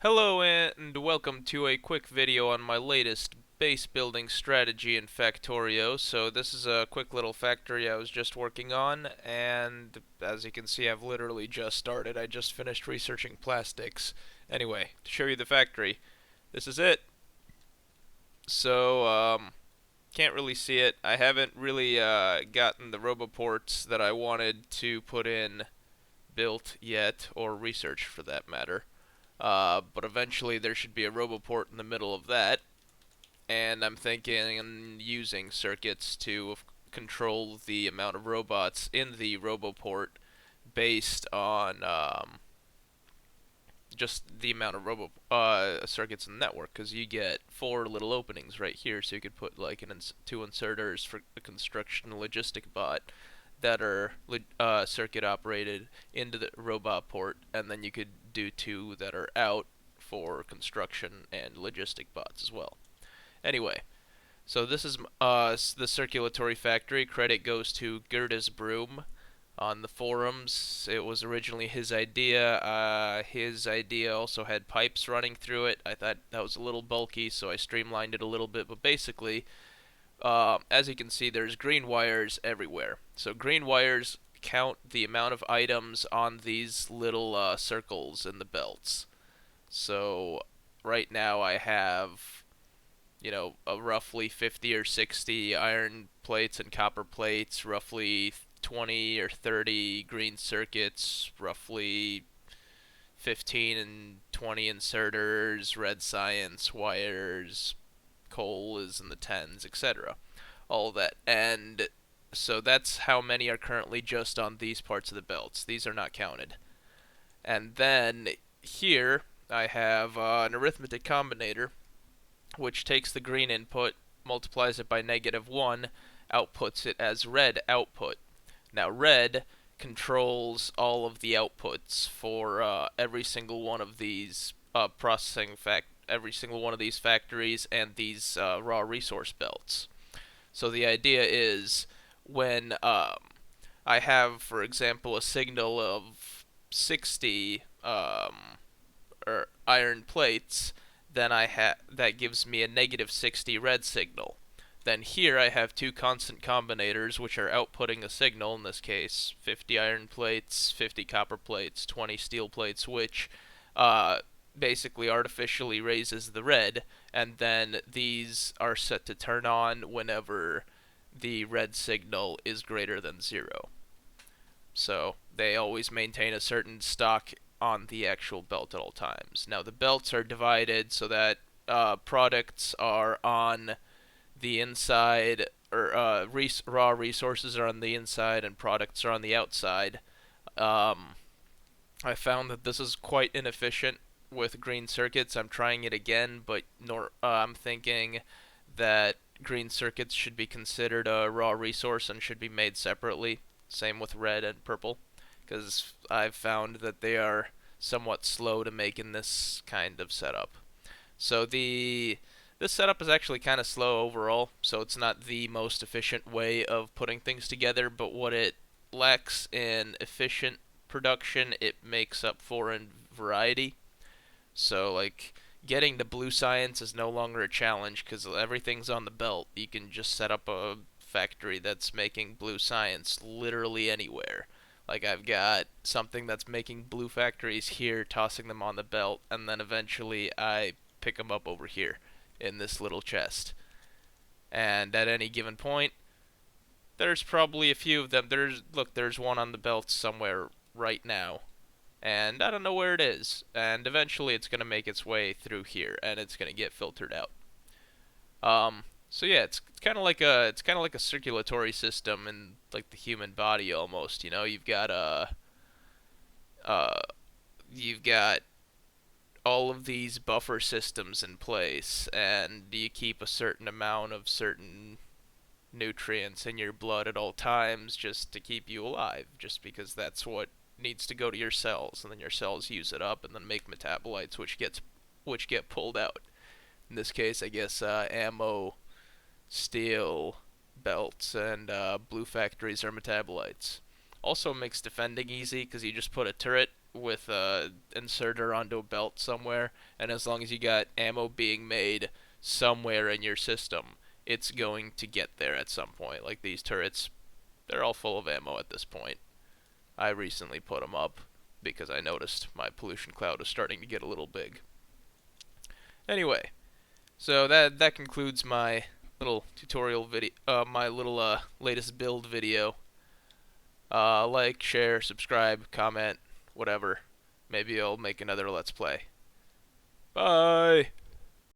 Hello and welcome to a quick video on my latest base building strategy in Factorio. So this is a quick little factory I was just working on, and as you can see I've literally just started. I just finished researching plastics. Anyway, to show you the factory, this is it. So can't really see it. I haven't really gotten the roboports that I wanted to put in built yet, or researched for that matter. But eventually there should be a roboport in the middle of that, and I'm thinking and using circuits to control the amount of robots in the roboport based on just the amount of circuits in the network, because you get four little openings right here, so you could put like two inserters for a construction logistic bot that are circuit operated into the robot port, and then you could do two that are out for construction and logistic bots as well. Anyway, so this is the circulatory factory. Credit goes to Gerda's Broom on the forums. It was originally his idea. His idea also had pipes running through it. I thought that was a little bulky, so I streamlined it a little bit. But basically, as you can see, there's green wires everywhere. So green wires count the amount of items on these little circles in the belts. So right now I have, roughly 50 or 60 iron plates and copper plates, roughly 20 or 30 green circuits, roughly 15 and 20 inserters, red science wires, coal is in the tens, etc. All of that. And so that's how many are currently just on these parts of the belts. These are not counted. And then here I have an arithmetic combinator, which takes the green input, multiplies it by -1, outputs it as red output. Now red controls all of the outputs for every single one of these every single one of these factories and these raw resource belts. So the idea is when I have, for example, a signal of 60 iron plates, then that gives me a -60 red signal. Then here I have two constant combinators which are outputting a signal, in this case 50 iron plates, 50 copper plates, 20 steel plates, which basically artificially raises the red, and then these are set to turn on whenever the red signal is greater than 0. So they always maintain a certain stock on the actual belt at all times. Now the belts are divided so that products are on the inside, or raw resources are on the inside and products are on the outside. Um, I found that this is quite inefficient with green circuits. I'm trying it again, but I'm thinking that green circuits should be considered a raw resource and should be made separately. Same with red and purple, because I've found that they are somewhat slow to make in this kind of setup. So this setup is actually kind of slow overall, so it's not the most efficient way of putting things together, but what it lacks in efficient production, it makes up for in variety. So, like, getting to blue science is no longer a challenge because everything's on the belt. You can just set up a factory that's making blue science literally anywhere. Like, I've got something that's making blue factories here, tossing them on the belt, and then eventually I pick them up over here in this little chest. And at any given point, there's probably a few of them. There's one on the belt somewhere right now, and I don't know where it is. And eventually, it's gonna make its way through here, and it's gonna get filtered out. So yeah, it's kind of like a circulatory system in like the human body almost. Uh, you've got all of these buffer systems in place, and you keep a certain amount of certain nutrients in your blood at all times just to keep you alive, just because that's what needs to go to your cells, and then your cells use it up and then make metabolites which get pulled out. In this case, I guess ammo, steel, belts, and blue factories are metabolites. Also makes defending easy because you just put a turret with a inserter onto a belt somewhere, and as long as you got ammo being made somewhere in your system, it's going to get there at some point. Like these turrets, they're all full of ammo at this point. I recently put them up because I noticed my pollution cloud was starting to get a little big. Anyway, so that concludes my little tutorial video, my little latest build video. Like, share, subscribe, comment, whatever. Maybe I'll make another Let's Play. Bye!